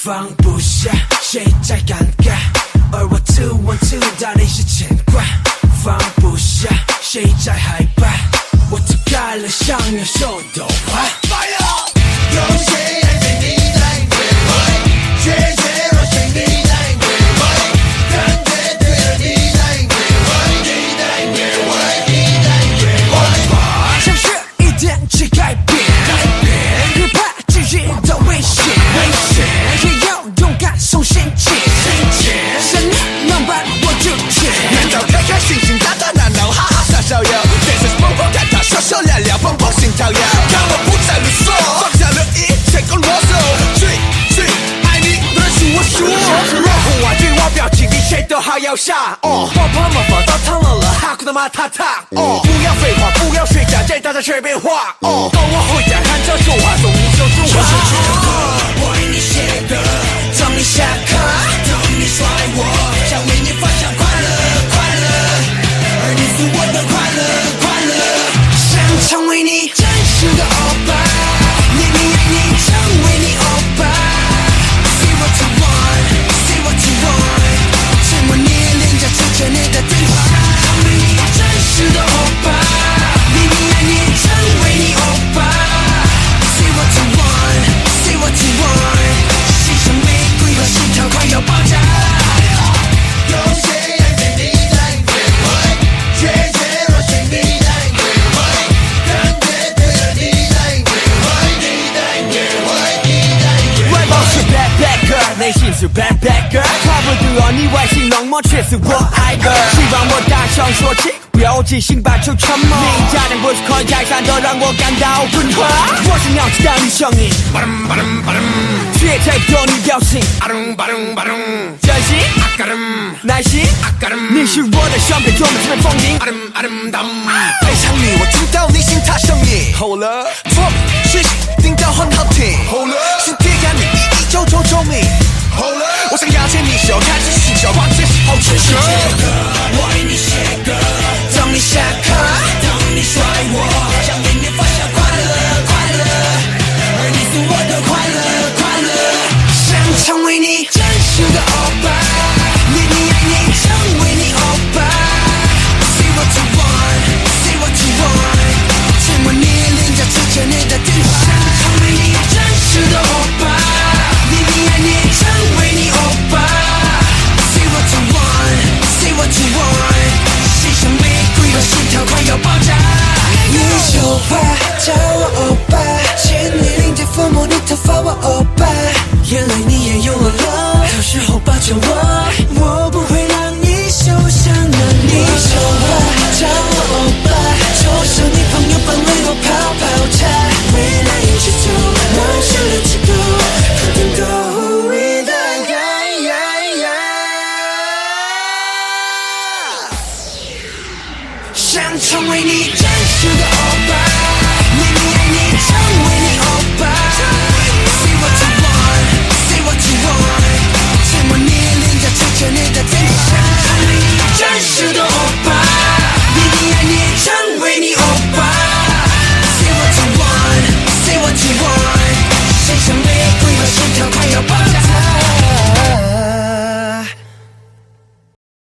放不下，谁在尴尬？而我 too want to 到底是牵挂。放不下，谁在害怕？我推开了，想要手都滑。有谁还对你来回味？却若是你来回味，感觉对了你来回味，你来回味，你来回味。想学一点去改变，别怕去遇到危险，也要勇敢送心情，想你能把我拒绝。难道开开心心打打闹闹哈哈傻笑哟？这是疯狂看他说说聊聊碰碰心跳摇，看我不再啰嗦，放下了一切跟啰嗦，去爱你的是我说，若红啊对我表情一切都好要下哦，我怕麻烦到烫了哈哭的马塔塔哦，不要废话不要睡觉，见大家随便画哦，跟我回家看着说话，送你手中花。我为你写歌，等你下课，等你甩我，想为你分享快乐，而你是我的快乐，想成为你真实的欧巴，你爱你，成为你欧巴。Say what you want, say what you want， 亲吻你脸颊，吃着你的电话，成为你真实的欧巴，你爱你，成为你欧巴。Say what you want, say what you want， 心像玫瑰和心跳快要爆炸。有谁还对你来回味？却若是你来回味，感觉对了你来回味，你来回味，你来回味。外貌是 bad bad girl， 内心是 bad bad girl， 差不多你外形冷漠，却是我爱 girl。希望我大声说起，不要即兴把酒沉默。你家人不是可以拆散的，让我感到困惑。我想要知道你声音，却猜不透你表情。真心，耐心，你是我的相片，专门这边风景。非常你，我听到你心跳声音。好了，错讯息听到很好听。好了，身体感你一周周周密。好了，我想要牵你手，开始心跳，往这时候去写歌。我为你写歌，等你下课，等你甩我，想为你分享快乐，而你是我的快乐，想成为你真实的欧巴，你爱你，成为你欧巴。Say what you want, say what you want， 亲吻你脸颊，吃着你的电话，想成为你真实的欧巴，你爱你，成为你欧巴。Say what you want, say what you want， 心像玫瑰和心跳快要爆炸。你说话叫我欧巴，牵你领带抚摸你头发我欧巴，原来你也有了，有时候抱着我。